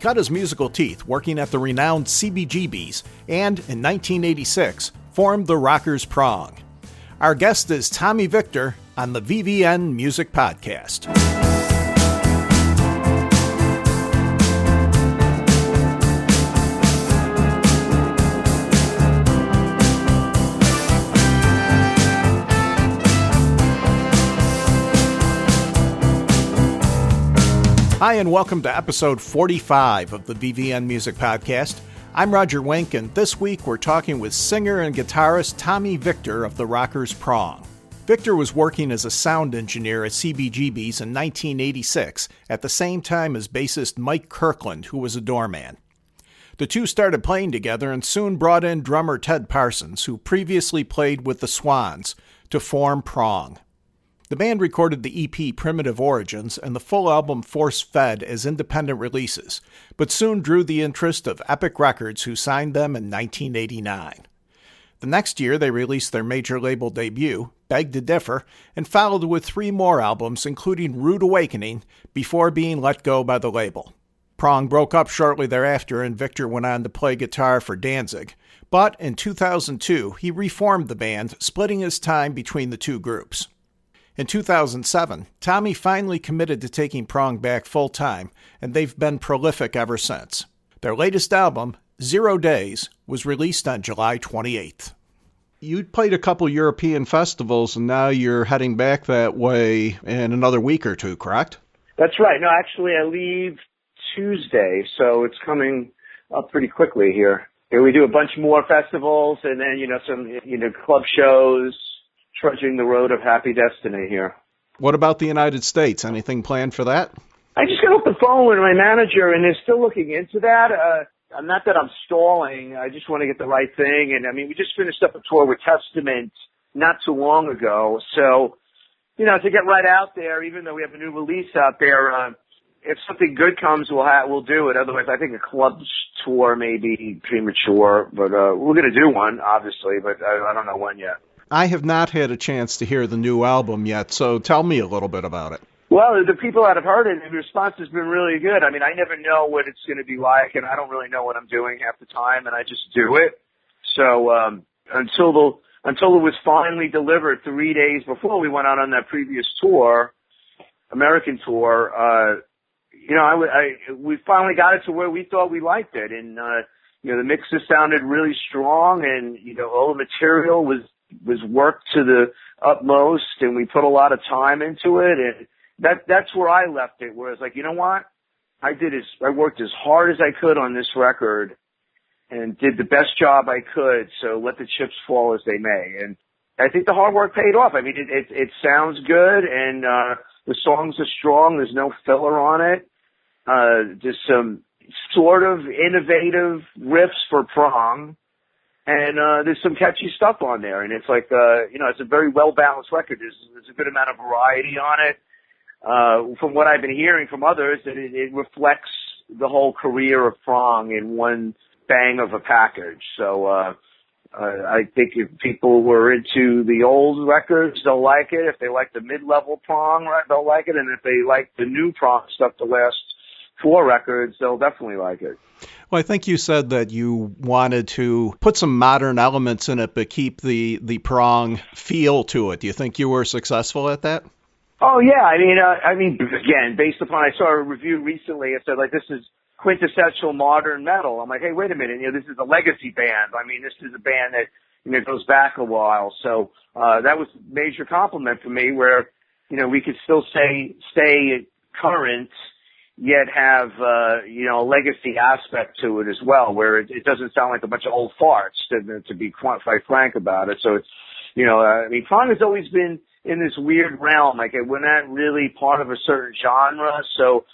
cut his musical teeth working at the renowned CBGBs and, in 1986, formed the rockers Prong. Our guest is Tommy Victor on the VVN Music Podcast. Hi, and welcome to episode 45 of the VVN Music Podcast. I'm Roger Wink, and this week we're talking with singer and guitarist Tommy Victor of the rockers Prong. Victor was working as a sound engineer at CBGB's in 1986, at the same time as bassist Mike Kirkland, who was a doorman. The two started playing together and soon brought in drummer Ted Parsons, who previously played with the Swans, to form Prong. The band recorded the EP Primitive Origins and the full album Force Fed as independent releases, but soon drew the interest of Epic Records, who signed them in 1989. The next year, they released their major label debut, Beg to Differ, and followed with 3 more albums, including Rude Awakening, before being let go by the label. Prong broke up shortly thereafter, and Victor went on to play guitar for Danzig, but in 2002, he reformed the band, splitting his time between the two groups. In 2007, Tommy finally committed to taking Prong back full-time, and they've been prolific ever since. Their latest album, 0 Days, was released on July 28th. You played a couple European festivals, and now you're heading back that way in another week or two, correct? That's right. No, actually, I leave Tuesday, so it's coming up pretty quickly here. We do a bunch more festivals, and then, some, club shows, trudging the road of happy destiny here. What about the United States? Anything planned for that? I just got off the phone with my manager, and they're still looking into that. Not that I'm stalling. I just want to get the right thing. And, we just finished up a tour with Testament not too long ago. So, to get right out there, even though we have a new release out there, if something good comes, we'll do it. Otherwise, I think a club tour may be premature. But we're going to do one, obviously, but I don't know when yet. I have not had a chance to hear the new album yet, so tell me a little bit about it. Well, the people that have heard it, the response has been really good. I never know what it's going to be like, and I don't really know what I'm doing half the time, and I just do it. So until it was finally delivered 3 days before we went out on that previous tour, American tour, we finally got it to where we thought we liked it, and the mixes sounded really strong, and all the material was worked to the utmost, and we put a lot of time into it, and that's where I left it, where it's like, you know what? I worked as hard as I could on this record and did the best job I could, so let the chips fall as they may. And I think the hard work paid off. It sounds good, and the songs are strong. There's no filler on it. There's some sort of innovative riffs for Prong. And there's some catchy stuff on there, and it's like, it's a very well-balanced record. There's a good amount of variety on it. From what I've been hearing from others, that it reflects the whole career of Prong in one bang of a package. So I think if people were into the old records, they'll like it. If they like the mid-level Prong, they'll like it. And if they like the new Prong stuff, the last 4 records, they'll definitely like it. Well, I think you said that you wanted to put some modern elements in it, but keep the Prong feel to it. Do you think you were successful at that? Oh, yeah. Again, based upon, I saw a review recently. It said, this is quintessential modern metal. I'm like, hey, wait a minute. This is a legacy band. This is a band that, goes back a while. So, that was a major compliment for me where, we could still stay current, yet have, a legacy aspect to it as well, where it doesn't sound like a bunch of old farts, to be quite frank about it. So it's, Prong has always been in this weird realm. We're not really part of a certain genre, so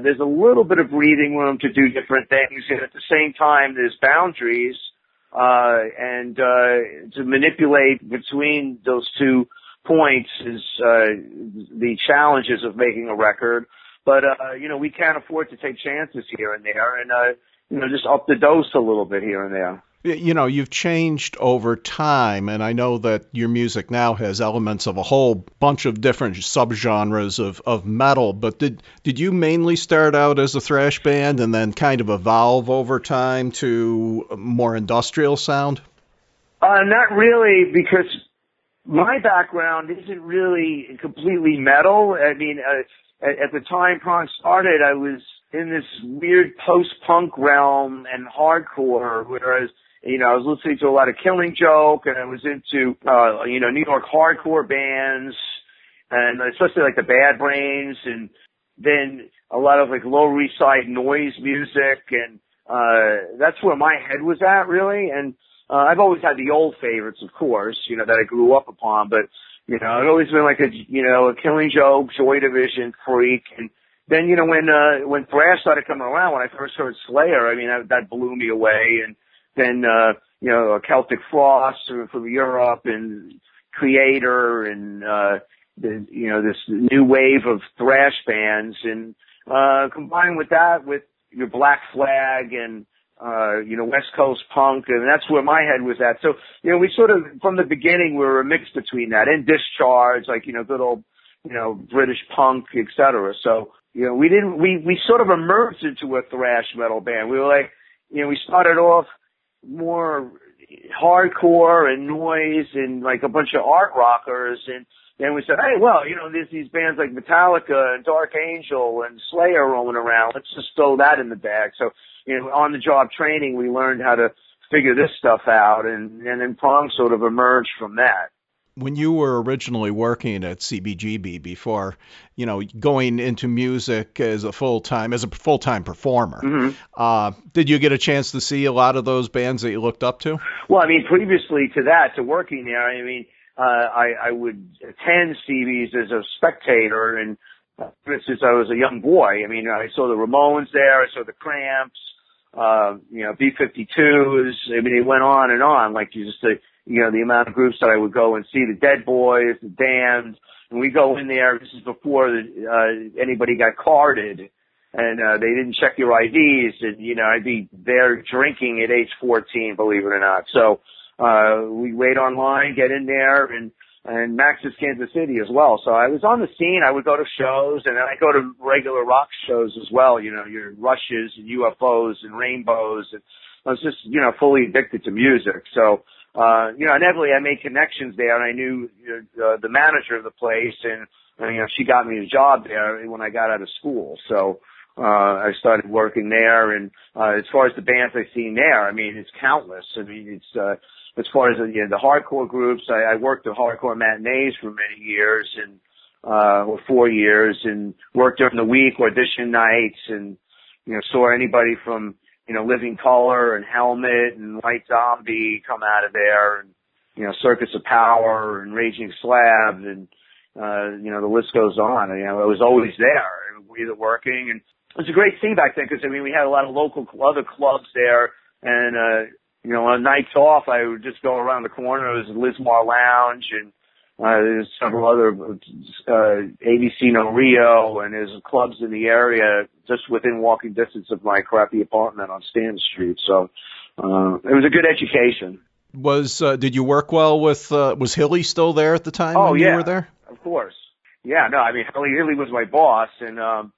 there's a little bit of breathing room to do different things, and at the same time, there's boundaries, and to manipulate between those 2 points is the challenges of making a record. But, we can't afford to take chances here and there and, just up the dose a little bit here and there. You know, you've changed over time, and I know that your music now has elements of a whole bunch of different subgenres of metal, but did you mainly start out as a thrash band and then kind of evolve over time to a more industrial sound? Not really, because my background isn't really completely metal. I mean, at the time Prong started, I was in this weird post-punk realm and hardcore, whereas I was listening to a lot of Killing Joke, and I was into, New York hardcore bands, and especially like the Bad Brains, and then a lot of like Lower East Side noise music, and that's where my head was at, really. And I've always had the old favorites, of course, that I grew up upon, but I've always been like a Killing Joke, Joy Division freak, and then when thrash started coming around, when I first heard Slayer, I mean that blew me away, and then, Celtic Frost from Europe and Creator and, this new wave of thrash bands, and, combined with that with your Black Flag and, West Coast punk, and that's where my head was at. So, we sort of, from the beginning, we were a mix between that and Discharge, like, good old, British punk, etc. So, we sort of emerged into a thrash metal band. We were like, we started off more hardcore and noise and like a bunch of art rockers, and then we said, hey, well, there's these bands like Metallica and Dark Angel and Slayer rolling around. Let's just throw that in the bag. So, on the job training, we learned how to figure this stuff out, and then Prong sort of emerged from that. When you were originally working at CBGB before, going into music as a full-time performer, did you get a chance to see a lot of those bands that you looked up to? Well, I mean, previously to that, to working there, I mean, I would attend CBs as a spectator, and since I was a young boy, I mean, I saw the Ramones there, I saw the Cramps, B-52s. I mean, it went on and on, like the amount of groups that I would go and see, the Dead Boys, the Damned, and we go in there. This is before anybody got carded, and they didn't check your IDs, and I'd be there drinking at age 14, believe it or not. So we wait online, get in there, and Max's Kansas City as well. So I was on the scene. I would go to shows, and then I go to regular rock shows as well. Your Rushes and UFOs and Rainbows, and I was just fully addicted to music. So. Inevitably I made connections there, and I knew the manager of the place, and she got me a job there when I got out of school. So I started working there, and as far as the bands I've seen there, I mean, it's countless. I mean, it's as far as the hardcore groups, I worked at hardcore matinees for many years, and or 4 years, and worked during the week, audition nights, and saw anybody from Living Color and Helmet and White Zombie come out of there, and, Circus of Power and Raging Slab, and, the list goes on. I was always there, either working, and it was a great scene back then, because, I mean, we had a lot of local other clubs there, and, on nights off, I would just go around the corner. There was Lismar Lounge, and, there's several other, ABC No Rio, and there's clubs in the area just within walking distance of my crappy apartment on Stanton Street. So, it was a good education. Did you work well with, was Hilly still there at the time when you were there? Of course. Yeah, no, I mean, Hilly was my boss, and, man,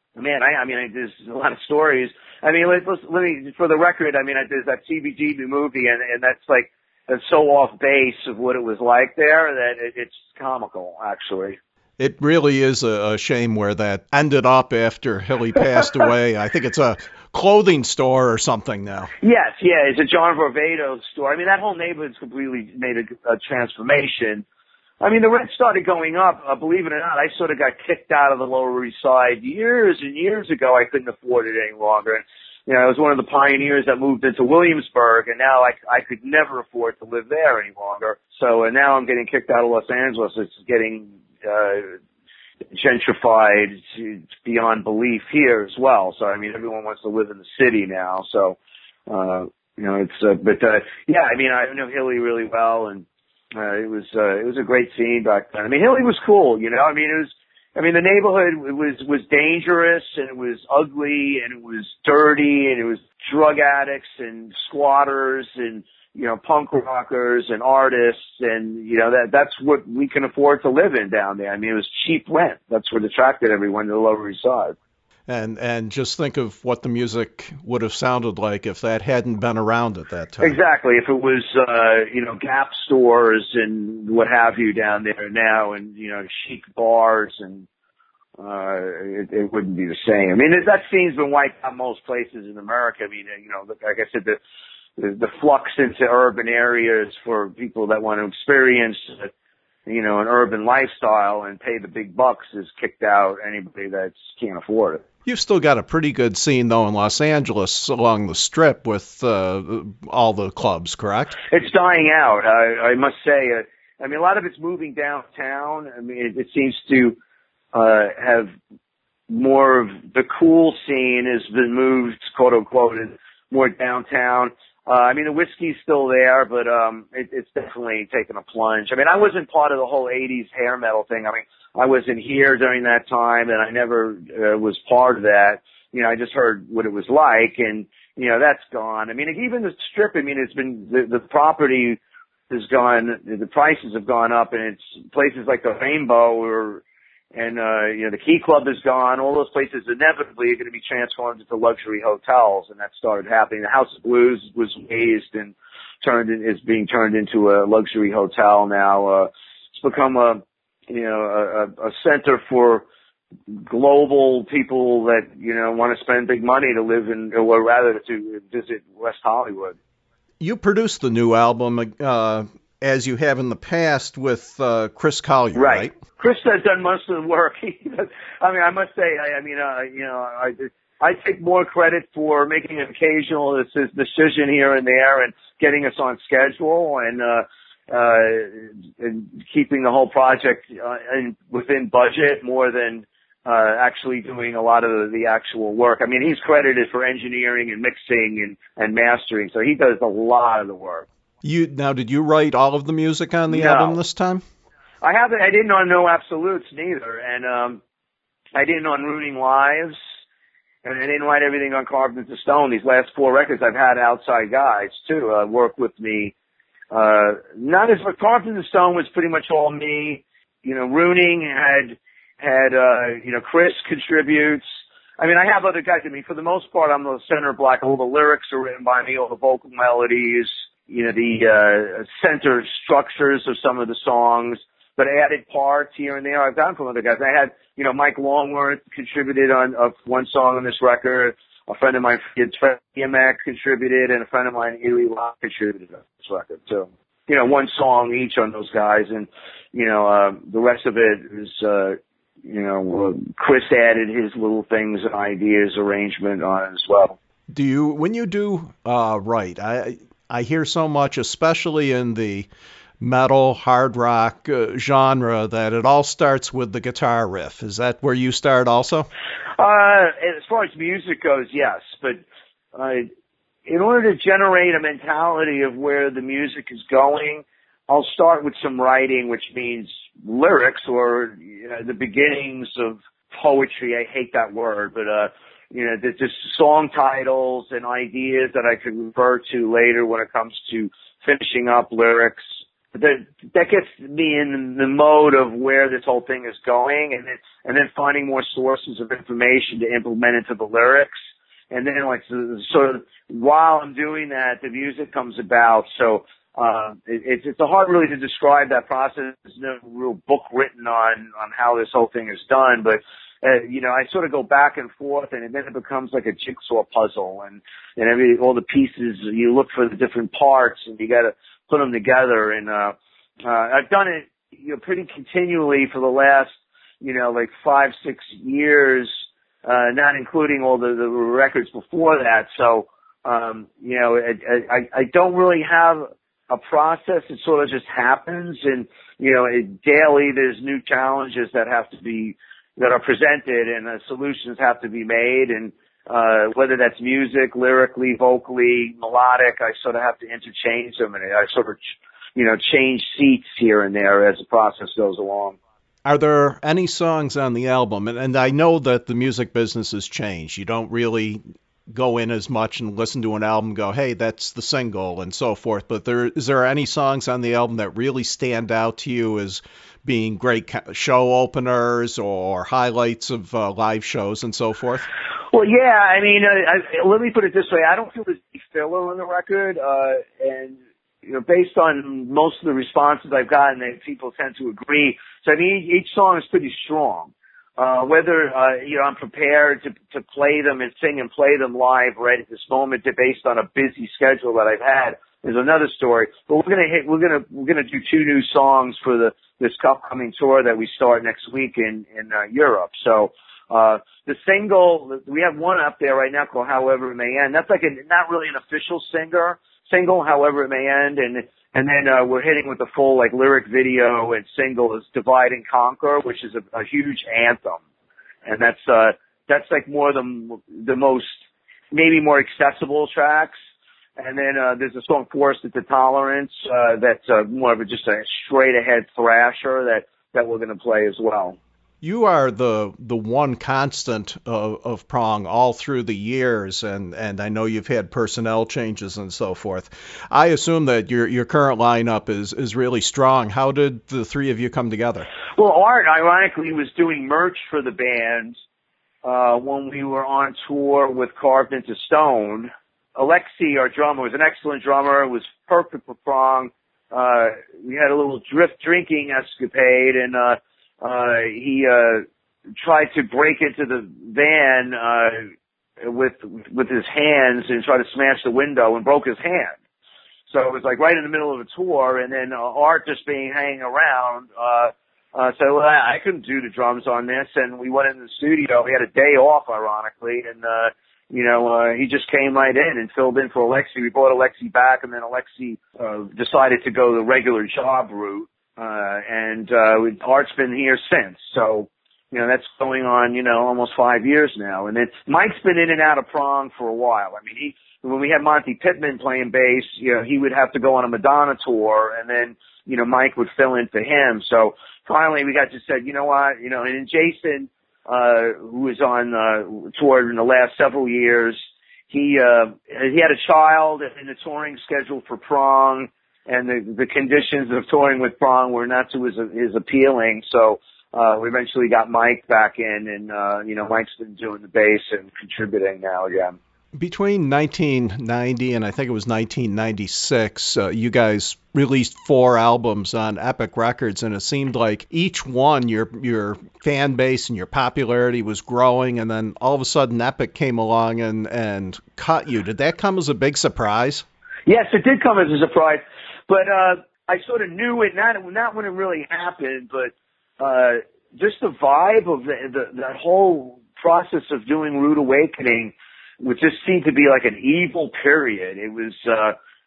there's a lot of stories. I mean, let me, for the record, I mean, there's that CBGB movie, and that's like, it's so off base of what it was like there that it's comical, actually. It really is a shame where that ended up after Hilly passed away. I think it's a clothing store or something now. Yes, yeah, it's a John Varvatos store. I mean, that whole neighborhood's completely made a transformation. I mean, the rent started going up. Believe it or not, I sort of got kicked out of the Lower East Side years and years ago. I couldn't afford it any longer. I was one of the pioneers that moved into Williamsburg, and now I could never afford to live there any longer. So now I'm getting kicked out of Los Angeles. It's getting gentrified beyond belief here as well. So, I mean, everyone wants to live in the city now. So, yeah, I mean, I know Hilly really well, and it was a great scene back then. I mean, Hilly was cool, I mean, the neighborhood was dangerous, and it was ugly, and it was dirty, and it was drug addicts and squatters, and punk rockers and artists, and that's what we can afford to live in down there. I mean, it was cheap rent. That's what attracted everyone to the Lower East Side. And just think of what the music would have sounded like if that hadn't been around at that time. Exactly. If it was, Gap stores and what have you down there now, and, chic bars, and it wouldn't be the same. I mean, that scene's been wiped out most places in America. I mean, like I said, the flux into urban areas for people that want to experience an urban lifestyle and pay the big bucks has kicked out anybody that can't afford it. You've still got a pretty good scene, though, in Los Angeles along the Strip with all the clubs, correct? It's dying out, I must say. I mean, a lot of it's moving downtown. I mean, it seems to have more of the cool scene has been moved, quote unquote, more downtown. I mean, the whiskey's still there, but it's definitely taken a plunge. I mean, I wasn't part of the whole 80s hair metal thing. I mean, I wasn't here during that time, and I never was part of that. I just heard what it was like, and, that's gone. I mean, even the Strip, I mean, it's been, the property has gone, the prices have gone up, and it's places like the Rainbow and the Key Club is gone. All those places inevitably are going to be transformed into luxury hotels, and that started happening. The House of Blues was raised and is being turned into a luxury hotel now. It's become a center for global people that, want to spend big money to live in, or rather to visit West Hollywood. You produced the new album, as you have in the past with Chris Collier, right? Chris has done most of the work. I mean, I must say, I take more credit for making an occasional decision here and there and getting us on schedule and keeping the whole project within budget more than actually doing a lot of the actual work. I mean, he's credited for engineering and mixing and mastering, so he does a lot of the work. Did you write all of the music on the album this time? I haven't. I didn't on No Absolutes neither, and I didn't on Ruining Lives, and I didn't write everything on Carved into Stone. These last 4 records, I've had outside guys too work with me. Not as much. Carved into Stone was pretty much all me. Ruining had Chris contributes. I mean, I have other guys. I mean, for the most part, I'm the center black. All the lyrics are written by me, all the vocal melodies, the center structures of some of the songs, but added parts here and there I've gotten from other guys. I had, Mike Longworth contributed on one song on this record. A friend of mine, DMX, contributed, and a friend of mine, Ely Locke, contributed on this record too. One song each on those guys, and the rest of it is Chris added his little things and ideas, arrangement on it as well. When you do write, I hear so much, especially in the metal, hard rock genre, that it all starts with the guitar riff. Is that where you start also? As far as music goes, yes. But in order to generate a mentality of where the music is going, I'll start with some writing, which means lyrics or the beginnings of poetry. I hate that word, but just song titles and ideas that I could refer to later when it comes to finishing up lyrics. That gets me in the mode of where this whole thing is going, and then finding more sources of information to implement into the lyrics. And then sort of while I'm doing that, the music comes about. So it's hard really to describe that process. There's no real book written on how this whole thing is done, but I sort of go back and forth, and then it becomes like a jigsaw puzzle, and all the pieces, you look for the different parts, and you got to put them together. And I've done it pretty continually for the last 5-6 years, not including all the records before that. So I don't really have a process. It sort of just happens, and daily there's new challenges that are presented, and solutions have to be made, and whether that's music, lyrically, vocally, melodic, I sort of have to interchange them, and I sort of change seats here and there as the process goes along. Are there any songs on the album, and I know that the music business has changed, you don't really go in as much and listen to an album and go, hey, that's the single and so forth. But is there any songs on the album that really stand out to you as being great show openers or highlights of live shows and so forth? Well, yeah, I mean, let me put it this way. I don't feel there's any filler on the record, and based on most of the responses I've gotten, people tend to agree. So, I mean, each song is pretty strong. Whether, I'm prepared to play them and sing and play them live right at this moment based on a busy schedule that I've had is another story. But we're gonna do 2 new songs for this upcoming tour that we start next week in Europe. So, the single, we have one up there right now called However It May End. That's like not really an official single, However It May End. And then, we're hitting with the full, like, lyric video and single is Divide and Conquer, which is a huge anthem. And that's like more the most, maybe more accessible tracks. And then, there's a song Forced into Tolerance, that's more of just a straight ahead thrasher that we're going to play as well. You are the one constant of Prong all through the years, and I know you've had personnel changes and so forth. I assume that your current lineup is really strong. How did the three of you come together? Well, Art, ironically, was doing merch for the band when we were on tour with Carved into Stone. Alexi, our drummer, was an excellent drummer, was perfect for Prong. We had a little drinking escapade, and he tried to break into the van with his hands and try to smash the window and broke his hand. So it was like right in the middle of a tour, and then Art just hanging around. So I couldn't do the drums on this, and we went in the studio. We had a day off, ironically, and he just came right in and filled in for Alexi. We brought Alexi back, and then Alexi decided to go the regular job route. And Art's been here since. So, that's going on, almost 5 years now. And then Mike's been in and out of Prong for a while. I mean, when we had Monty Pittman playing bass, he would have to go on a Madonna tour, and then, Mike would fill in for him. So finally we got just said, you know what, and then Jason, who was on, tour in the last several years, he had a child in the touring schedule for Prong. And the conditions of touring with Prong were not to his appealing. So, we eventually got Mike back in, and, Mike's been doing the bass and contributing now again. Between 1990 and I think it was 1996, you guys released 4 albums on Epic Records, and it seemed like each one, your fan base and your popularity was growing, and then all of a sudden Epic came along and cut you. Did that come as a big surprise? Yes, it did come as a surprise. But I sort of knew it, not when it really happened, but just the vibe of that whole process of doing Rude Awakening, which just seemed to be like an evil period. It was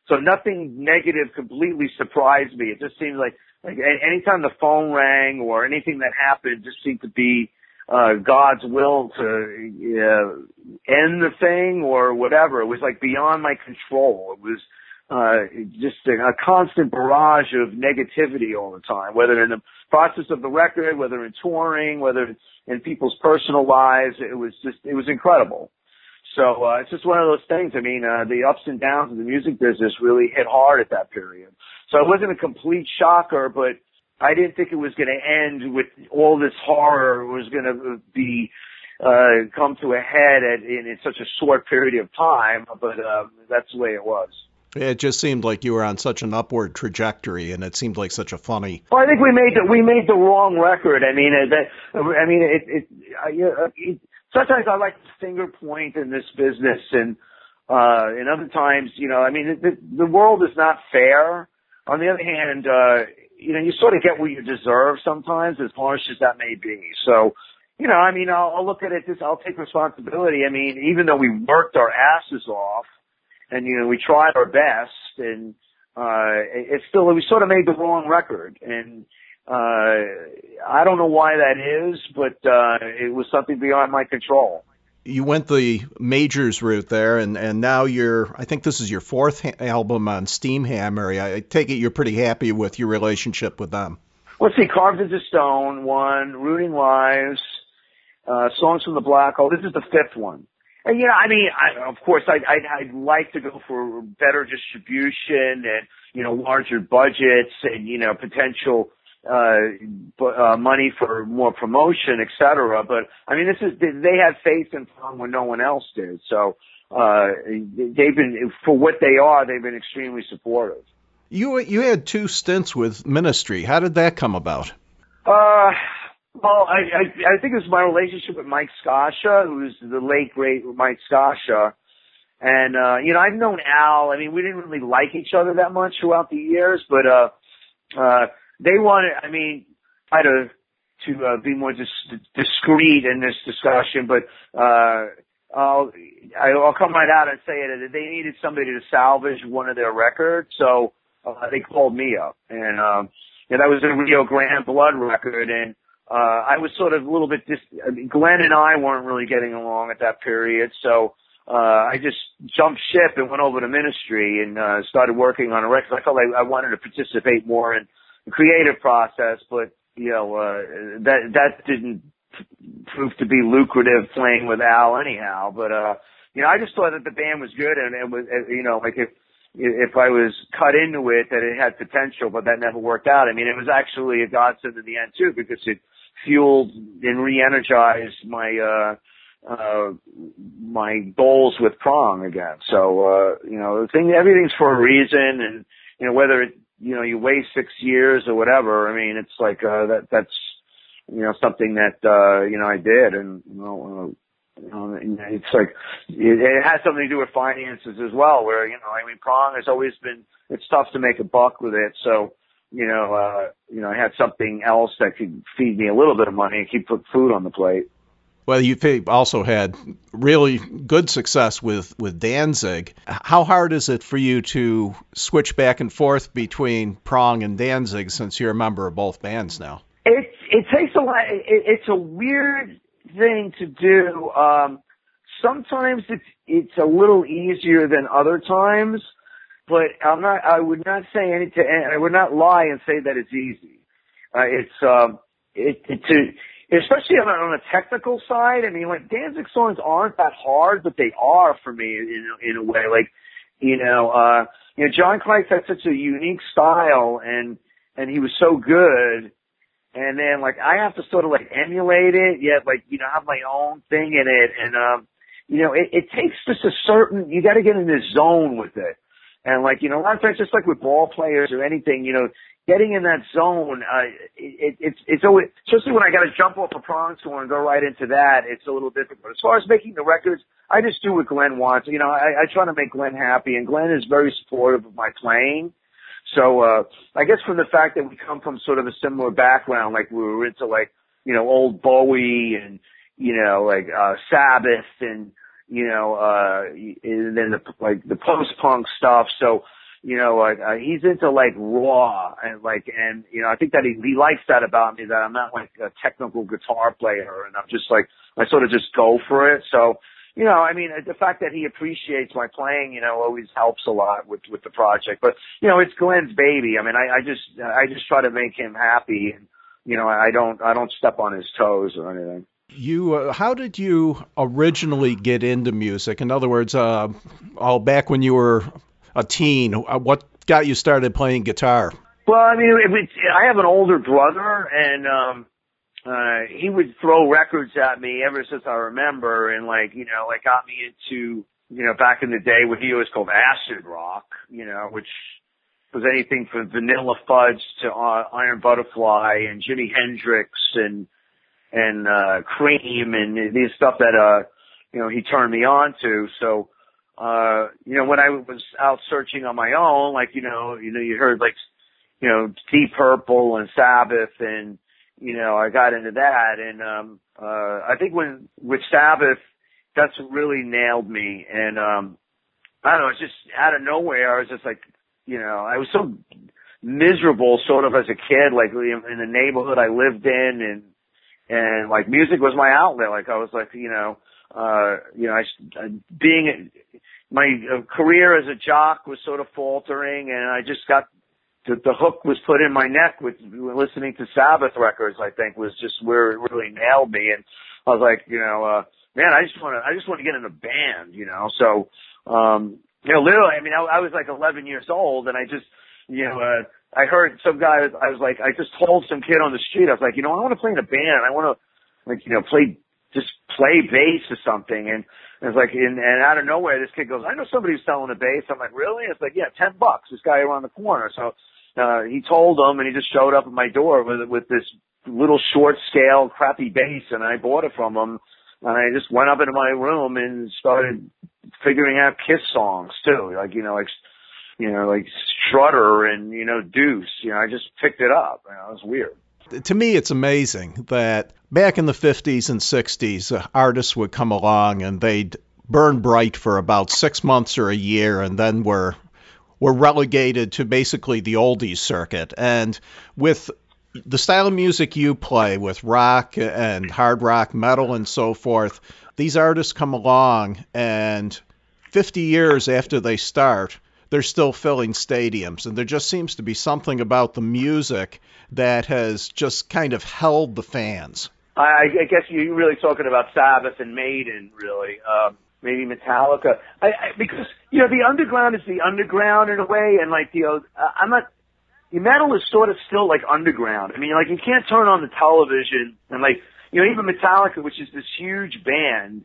so nothing negative completely surprised me. It just seemed like anytime the phone rang or anything that happened just seemed to be God's will to end the thing or whatever. It was like beyond my control. It was just a constant barrage of negativity all the time, whether in the process of the record, whether in touring, whether in people's personal lives. It was incredible. So, it's just one of those things. I mean, the ups and downs of the music business really hit hard at that period. So it wasn't a complete shocker, but I didn't think it was going to end with all this horror was going to be, come to a head in such a short period of time, but, that's the way it was. It just seemed like you were on such an upward trajectory, and it seemed like such a funny. Well, I think we made the wrong record. I mean, sometimes I like to finger point in this business, and other times, the world is not fair. On the other hand, you sort of get what you deserve sometimes, as harsh as that may be. So, I'll look at it I'll take responsibility. I mean, even though we worked our asses off, and, we tried our best, and, we sort of made the wrong record. And, I don't know why that is, but, it was something beyond my control. You went the majors route there, and now I think this is your 4th album on Steamhammer. I take it you're pretty happy with your relationship with them. Let's see, Carved into Stone, 1, Rooting Lives, Songs from the Black Hole. This is the 5th one. And, I mean, of course, I'd like to go for better distribution and, larger budgets and, potential, money for more promotion, et cetera. But, I mean, they had faith in Prong when no one else did. So, they've been, for what they are, they've been extremely supportive. You had 2 stints with Ministry. How did that come about? Well, I think it was my relationship with Mike Scascia, who's the late, great Mike Scascia. And, I've known Al. I mean, we didn't really like each other that much throughout the years, but, they wanted, I mean, try to be more discreet in this discussion, but, I'll come right out and say it, that they needed somebody to salvage one of their records, so, they called me up. And, that was a Rio Grande Blood record, and, I was sort of a little bit Glenn and I weren't really getting along at that period, so I just jumped ship and went over to Ministry and started working on a record. I felt like I wanted to participate more in the creative process, but that didn't prove to be lucrative playing with Al anyhow. But I just thought that the band was good and was like if I was cut into it, that it had potential, but that never worked out. I mean, it was actually a godsend in the end too, because it fueled and re-energized my goals with Prong again. So, everything's for a reason, and, whether you wait 6 years or whatever, I mean, it's like, that's, something that, I did, and, it's like, it has something to do with finances as well, where, Prong has always been, it's tough to make a buck with it, so, I had something else that could feed me a little bit of money and keep food on the plate. Well, you've also had really good success with Danzig. How hard is it for you to switch back and forth between Prong and Danzig, since you're a member of both bands now? It takes a lot. It's a weird thing to do. Sometimes it's a little easier than other times, but I would not say anything. I would not lie and say that it's easy. Especially on a technical side. I mean, like, Danzig songs aren't that hard, but they are for me in a way. Like, John Christ had such a unique style, and he was so good. And then, like, I have to sort of like emulate it, yet like, have my own thing in it. And, it takes just a certain, you got to get in this zone with it. And like, a lot of times, just like with ball players or anything, getting in that zone, it's always, especially when I got to jump off a Prong song and go right into that, it's a little difficult. As far as making the records, I just do what Glenn wants. I try to make Glenn happy, and Glenn is very supportive of my playing. So, I guess from the fact that we come from sort of a similar background, like we were into like, old Bowie and, Sabbath and, and then the post-punk stuff. So, he's into like raw and like, and, I think that he likes that about me, that I'm not like a technical guitar player, and I'm just like, I sort of just go for it. So, the fact that he appreciates my playing, always helps a lot with the project. But, it's Glenn's baby. I mean, I just try to make him happy, and, I don't step on his toes or anything. How did you originally get into music? In other words, back when you were a teen, what got you started playing guitar? Well, I mean, I have an older brother, and he would throw records at me ever since I remember, and like got me into, back in the day what he always called acid rock, which was anything from Vanilla Fudge to Iron Butterfly and Jimi Hendrix and Cream and these stuff that he turned me on to. So when I was out searching on my own, like you heard like Deep Purple and Sabbath, and I got into that, and I think with Sabbath, that's what really nailed me. And I don't know, it's just out of nowhere. I was just like, I was so miserable sort of as a kid, like in the neighborhood I lived in, and like music was my outlet. Like I was like, my career as a jock was sort of faltering, and I just got the hook was put in my neck with listening to Sabbath records. I think was just where it really nailed me. And I was like, man, I just want to get in a band, So, literally, I mean, I was like 11 years old, and I just, I heard some guy. I just told some kid on the street. I was like, I want to play in a band. I want to, play bass or something. And it was like, and out of nowhere, this kid goes, I know somebody who's selling a bass. I'm like, really? It's like, yeah, $10. This guy around the corner. So, he told him, and he just showed up at my door with this little short scale crappy bass, and I bought it from him. And I just went up into my room and started figuring out Kiss songs too, like Strutter and Deuce. I just picked it up. It was weird. To me, it's amazing that back in the 50s and 60s, artists would come along and they'd burn bright for about 6 months or a year, and then were relegated to basically the oldies circuit. And with the style of music you play, with rock and hard rock, metal, and so forth, these artists come along, and 50 years after they start, they're still filling stadiums. And there just seems to be something about the music that has just kind of held the fans. I guess you're really talking about Sabbath and Maiden, really. Maybe Metallica. Because, the underground is the underground in a way, and metal is sort of still like underground. I mean, you can't turn on the television and even Metallica, which is this huge band,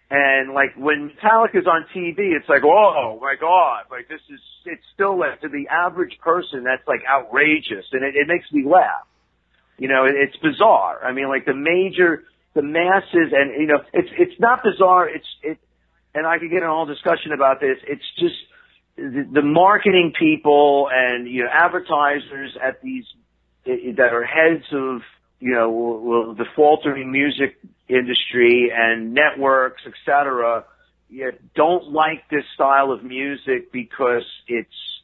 and when Metallica's on TV, it's like, oh my God, it's still to the average person, that's outrageous, and it makes me laugh. It's bizarre. I mean, the masses, and it's not bizarre. And I could get in a whole discussion about this. It's just the marketing people and advertisers at these that are heads of the faltering music industry and networks, etc. Don't like this style of music because it's,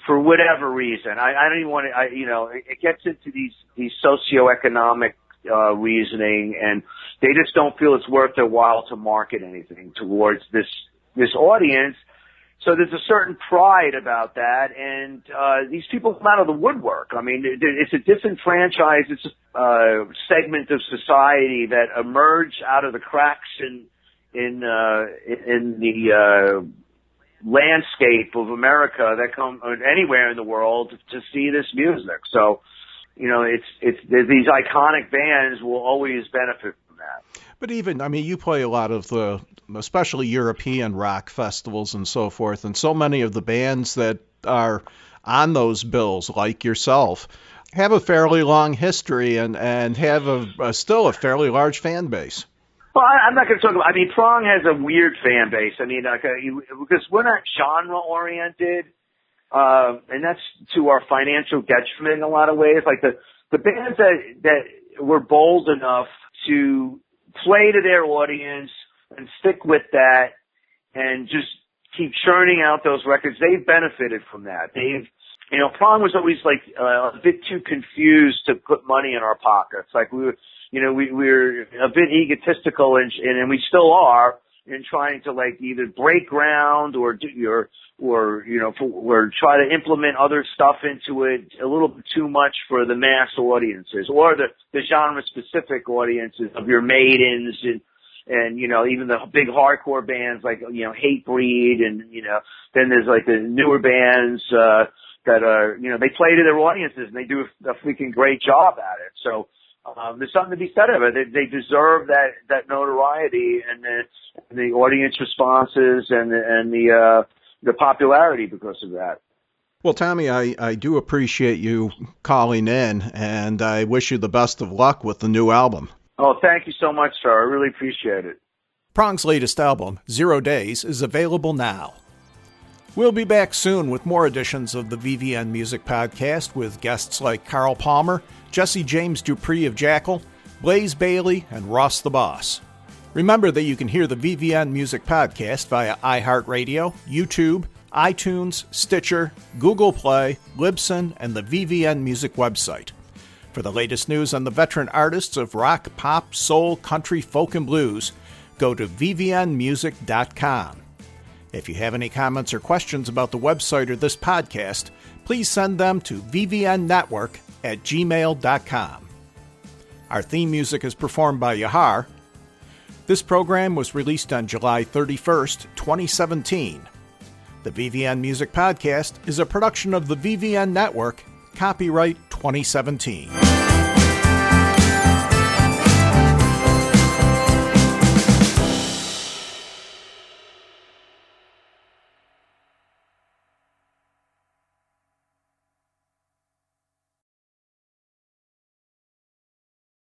for whatever reason. I don't even want to. It gets into these socioeconomic reasoning, and they just don't feel it's worth their while to market anything towards this audience. So there's a certain pride about that, and these people come out of the woodwork. I mean, it's a franchise. It's a segment of society that emerge out of the cracks in the landscape of America that come anywhere in the world to see this music. So, it's these iconic bands will always benefit from that. But even, I mean, you play a lot of the, especially European rock festivals and so forth, and so many of the bands that are on those bills, like yourself, have a fairly long history and have still a fairly large fan base. Well, I'm not going to talk about, Prong has a weird fan base. Because we're not genre oriented, and that's to our financial detriment in a lot of ways. The bands that were bold enough to play to their audience and stick with that and just keep churning out those records, they've benefited from that. Prong was always a bit too confused to put money in our pockets. We're a bit egotistical and we still are in trying to either break ground or try to implement other stuff into it a little bit too much for the mass audiences or the genre specific audiences of your Maidens and even the big hardcore bands Hatebreed and then there's the newer bands that are they play to their audiences and they do a freaking great job at it. So there's something to be said of it. They deserve that notoriety and the audience responses and the popularity because of that. Well, Tommy, I do appreciate you calling in, and I wish you the best of luck with the new album. Oh, thank you so much, sir. I really appreciate it. Prong's latest album, 0 Days, is available now. We'll be back soon with more editions of the VVN Music Podcast with guests like Carl Palmer, Jesse James Dupree of Jackal, Blaze Bailey, and Ross the Boss. Remember that you can hear the VVN Music Podcast via iHeartRadio, YouTube, iTunes, Stitcher, Google Play, Libsyn, and the VVN Music website. For the latest news on the veteran artists of rock, pop, soul, country, folk, and blues, go to vvnmusic.com. If you have any comments or questions about the website or this podcast, please send them to vvnnetwork@gmail.com. Our theme music is performed by Yahar. This program was released on July 31st, 2017. The VVN Music Podcast is a production of the VVN Network, copyright 2017.